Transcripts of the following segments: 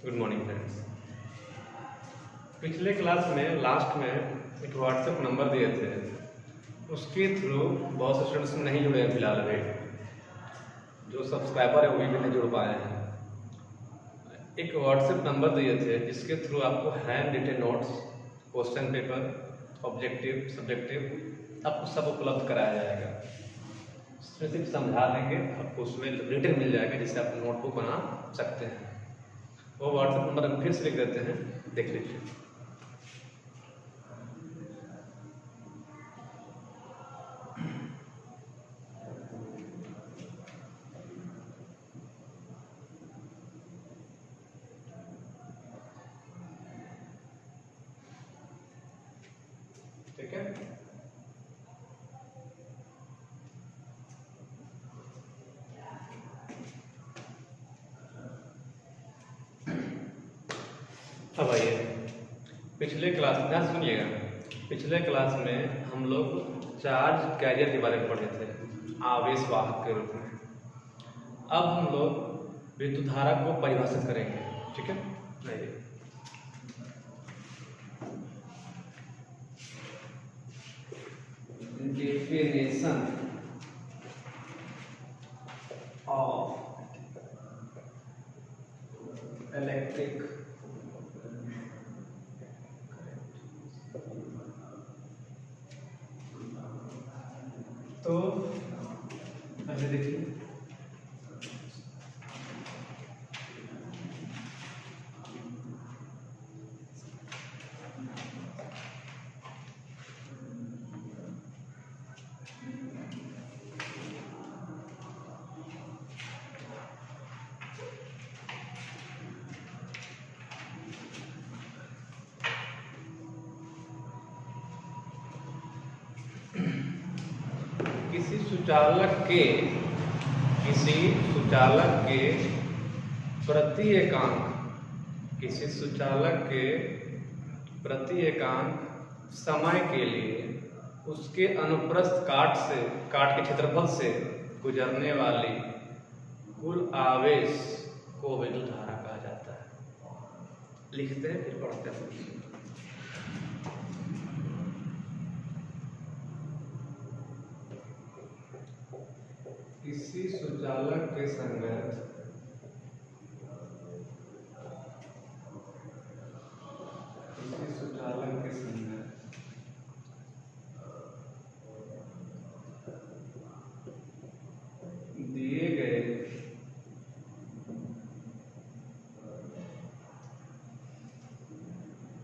Good morning friends. पिछले class में last में एक व्हाट्सएप नंबर दिए थे, उसके थ्रू बहुत से स्टूडेंट्स नहीं जुड़े हैं फिलहाल अभी। जो सब्सक्राइबर है वही भी नहीं जुड़ पाए हैं। एक व्हाट्सएप नंबर दिए थे जिसके थ्रू आपको hand retain notes, question paper, objective, subjective आपको सब उपलब्ध कराया जाएगा। उसमें सिर्फ समझा देंगे, आपको उसमें रिटन मिल जाएगा जिससे आप नोटबुक बना सकते हैं। वो व्हाट्सएप नंबर हम फिर से लिख देते हैं, देख लीजिए। ठीक है, अब आइए पिछले क्लास में सुनिएगा। पिछले क्लास में हम लोग चार्ज कैरियर के बारे में पढ़े थे, आवेश वाहक के रूप में। अब हम लोग विद्युत धारा को परिभाषित करेंगे। ठीक है, आइए। डेफिनेशन ऑफ इलेक्ट्रिक तो पहले देखिए, किसी सुचालक के प्रति एकांक समय के लिए उसके अनुप्रस्थ काट के क्षेत्रफल से गुजरने वाली कुल आवेश को विद्युत धारा कहा जाता है। लिखते हैं फिर पढ़ते हैं। किसी सुचालक के संगत दिए गए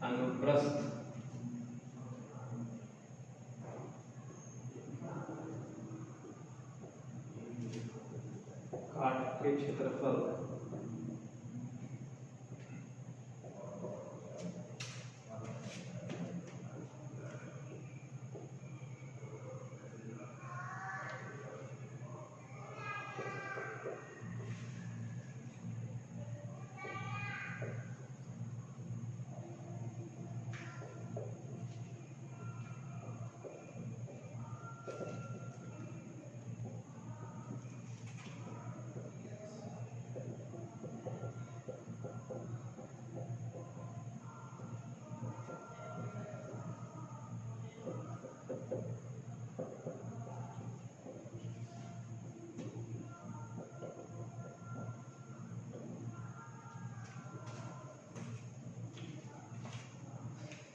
अनुप्रस्थ काट के क्षेत्रफल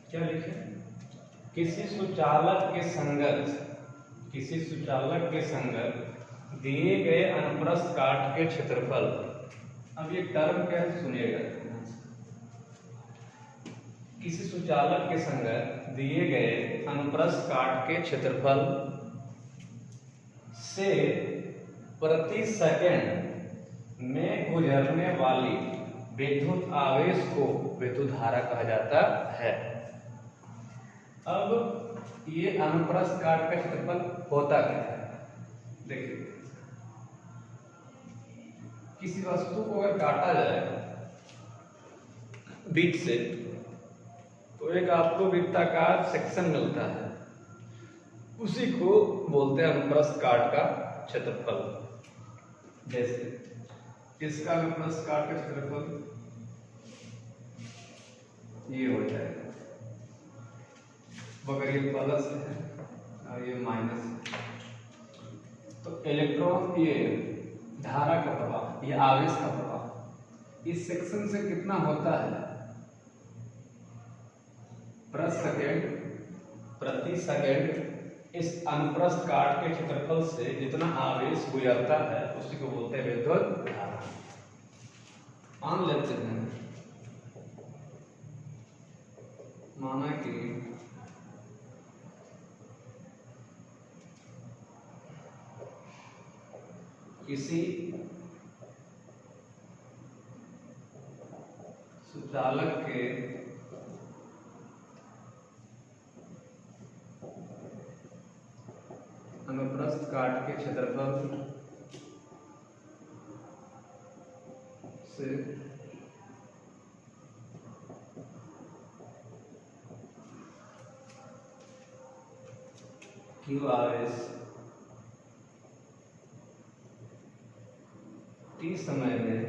क्या लिखे? किसी सुचालक के संगत दिए गए अनुप्रस्थ काट के क्षेत्रफल। अब ये टर्म क्या है सुनिएगा। किसी सुचालक के संगत दिए गए अनुप्रस्थ काट के क्षेत्रफल से प्रति सेकंड में गुजरने वाली विद्युत आवेश को विद्युत धारा कहा जाता है। अब ये अनुप्रस्थ काट का क्षेत्रफल होता क्या है? देखिए, किसी वस्तु को अगर काटा जाए बीच से तो एक आपको वृत्ताकार सेक्शन मिलता है, उसी को बोलते हैं अनुप्रस्थ काट का क्षेत्रफल। जैसे इसका अनुप्रस्थ काट का क्षेत्रफल मगर ये प्लस है और ये माइनस है। तो इलेक्ट्रॉन, ये धारा का प्रवाह, ये आवेश का प्रवाह इस सेक्शन से कितना होता है? प्रति सेकेंड इस अनुप्रस्थ काट के क्षेत्रफल से जितना आवेश गुजरता है उसी को बोलते हैं विद्युत धारा। मान लेते हैं, माना कि किसी सुचालक के अनुप्रस्थ काट के क्षेत्रफल से क्यू आवेश T समय में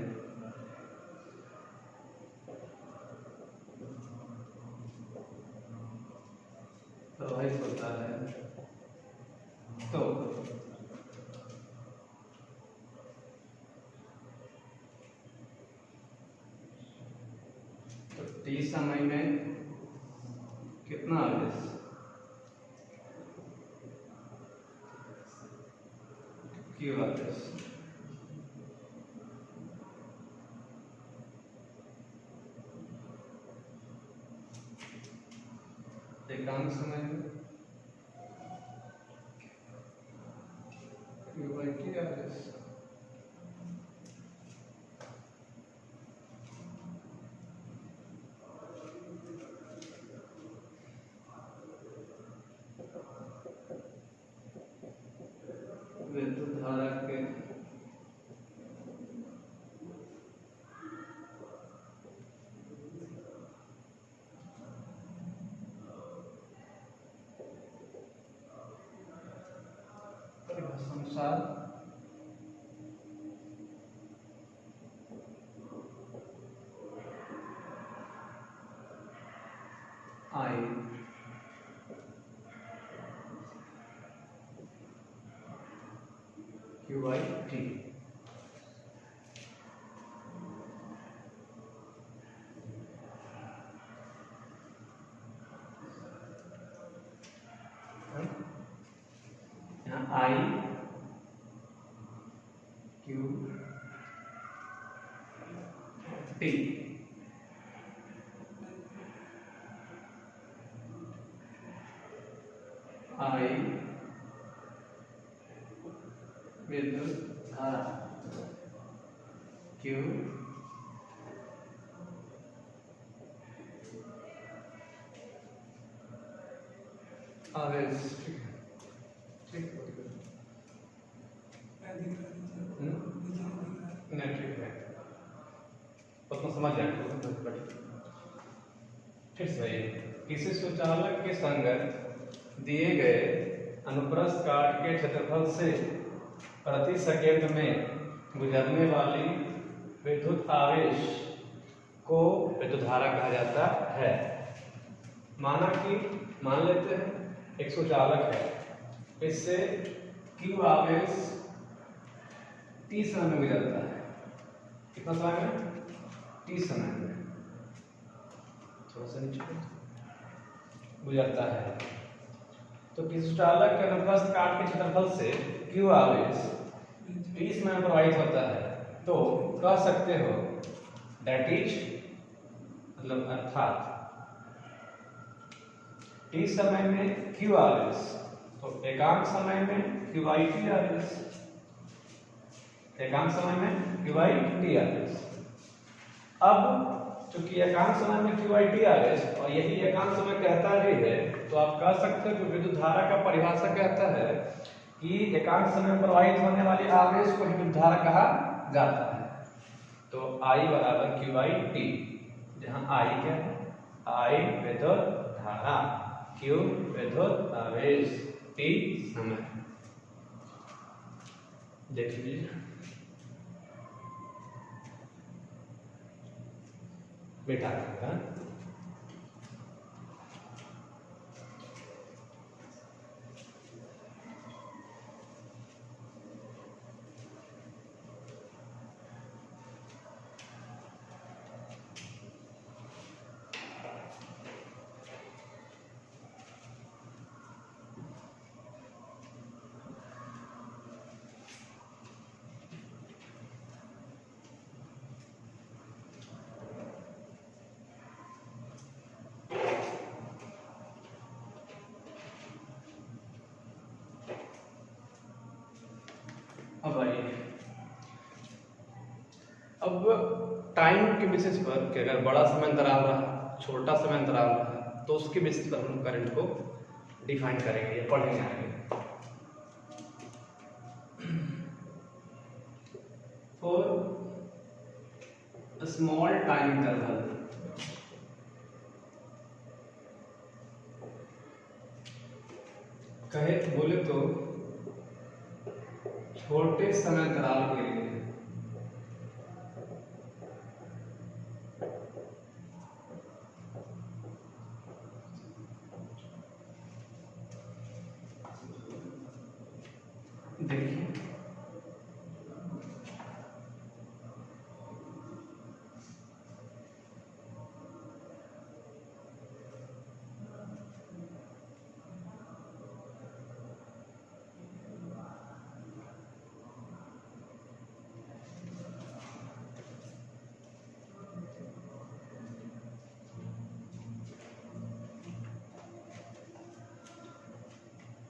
प्रवाहित होता है, तो T समय में कितना आवेश? क्यू आवेश। एकांक समय में क्यू बाई टी आवेश। विद्युत धारा के अनुसार आई क्यू बाई टी। यहाँ आई क्यू टी, आई विद्युत धारा, क्यू आवेश। ठीक नहीं, ठीक है, उतना समझ जाए। फिर से किसी सुचालक के संगत दिए गए अनुप्रस्थ काट के क्षेत्रफल से प्रति सेकेंड में गुजरने वाली विद्युत आवेश को विद्युत धारा कहा जाता है। मान लेते हैं एक सुचालक है, इससे क्यू आवेश T समय में गुजरता है। कितना समय में? T समय में, थोड़ा सा नीचे गुजरता है। तो किसी सुचालक के अनुप्रस्थ काट के क्षेत्रफल से क्यू आवेश T समय में प्रवाहित होता है, तो कह सकते हो दैट इज, मतलब अर्थात T समय में क्यू आवेश, तो एकांक समय में क्यू बाई टी आवेश, एकांक समय में क्यू बाई टी आवेश। अब चूंकि एकांक समय में क्यू बाई टी आवेश और यही एकांक समय कहता भी है, तो आप कह सकते हो कि विद्युत धारा का परिभाषा कहता है कि एकांक समय में प्रवाहित होने वाली आवेश को विद्युत धारा कहा जाता है। तो I बराबर क्यू बाई टी, जहां I क्या है? I विद्युत धारा, Q विद्युत आवेश, T समय। देख लीजिए, बैठा अब टाइम के बेसिस पर कि अगर बड़ा समय अंतराल रहा, छोटा समय अंतराल रहा, तो उसके बेसिस पर हम करंट को डिफाइन करेंगे या पढ़ेंगे आगे। फॉर स्मॉल टाइम इंटरवल, कहे बोले तो छोटे समय अंतराल के लिए देखिए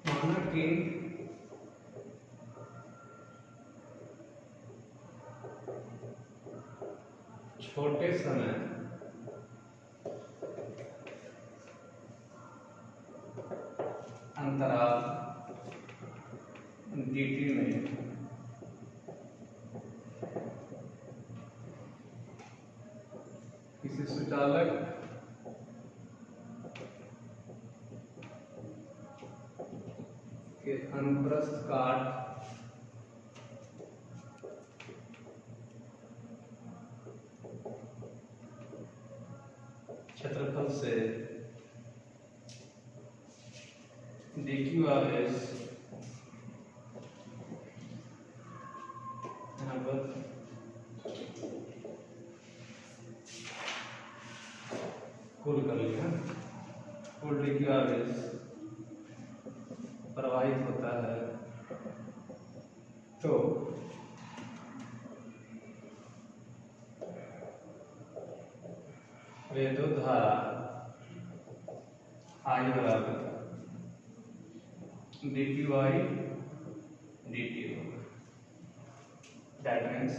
माना कि छोटे समय अंतराल dt में किसी सुचालक के अनुप्रस्थ काट क्षेत्रफल से dq आवेश यहाँ पर कुल कर लिया, कुल dq आवेश प्रवाहित होता है, तो विद्युत धारा I बराबर dq by dt होगा। दैट मीन्स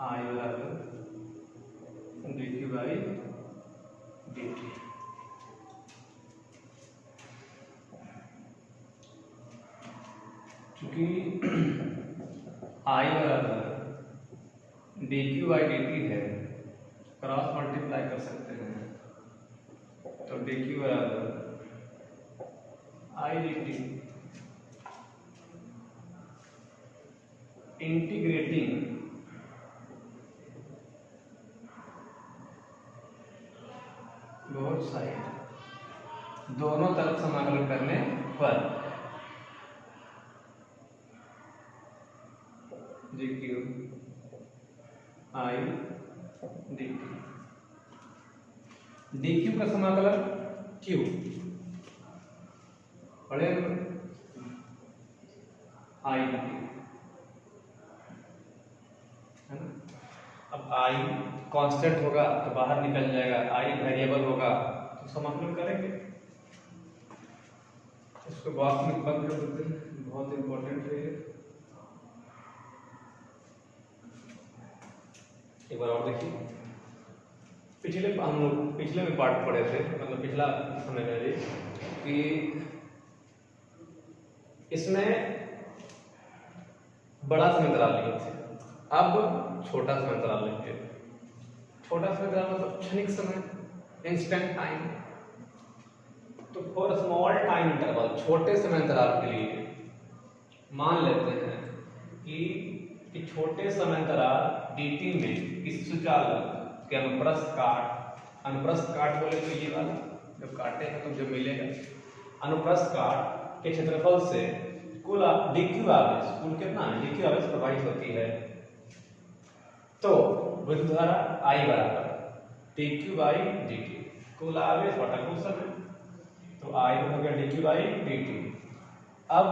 I बराबर dq by dt। चूंकि I बराबर dq by dt है, क्रॉस मल्टीप्लाई कर सकते हैं, तो dq बराबर I dt integrating both side, दोनों तरफ समाकलन करने पर dq I dt, dq का समाकलन q पढ़े I dt है ना। अब I कांस्टेंट होगा तो बाहर निकल जाएगा, I वेरिएबल होगा तो समाकलन करेंगे, इसको बॉक्स में बंद कर देते हैं, बहुत इंपॉर्टेंट है ये। एक बार और देखिए, हम लोग पिछले में पार्ट पढ़े थे, मतलब पिछला समय में कि इसमें बड़ा समय अंतराल लिए थे, अब छोटा समय अंतराल लेंगे। छोटा समय अंतराल मतलब क्षणिक समय, इंस्टेंट टाइम। तो फॉर स्मॉल टाइम इंटरवल, छोटे समय अंतराल के लिए मान लेते हैं कि छोटे समय अंतराल dt में इस सुचालक के अनुप्रस्थ काट बोले तो ये वाला जब काटे हैं तो जो मिलेगा, अनुप्रस्थ काट के क्षेत्रफल से कुल dq आवेश, कुल कितना dq आवेश प्रवाहित होती है, तो विद्युत धारा I बराबर dq by dt, कुल आवेश बटा कुल समय, तो I हो गया dq by dt। अब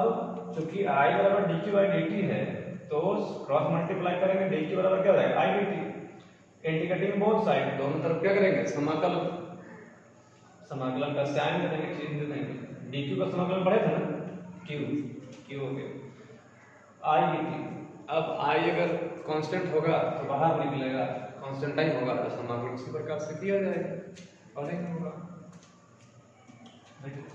चूंकि I बराबर dq by dt है तो क्रॉस मल्टीप्लाई करेंगे, dq बराबर क्या हो जाएगा I dt, integrating both side, दोनों तरफ क्या करेंगे समाकलन, समाकलन का साइन दे देंगे, चेंज दे देंगे, dq का समाकलन पढ़े थे ना q हो गया I dt। अब I अगर कांस्टेंट होगा तो बाहर निकलेगा, कांस्टेंट नहीं होगा तो समाकलन उसी प्रकार से किया जाएगा और नहीं होगा। देखो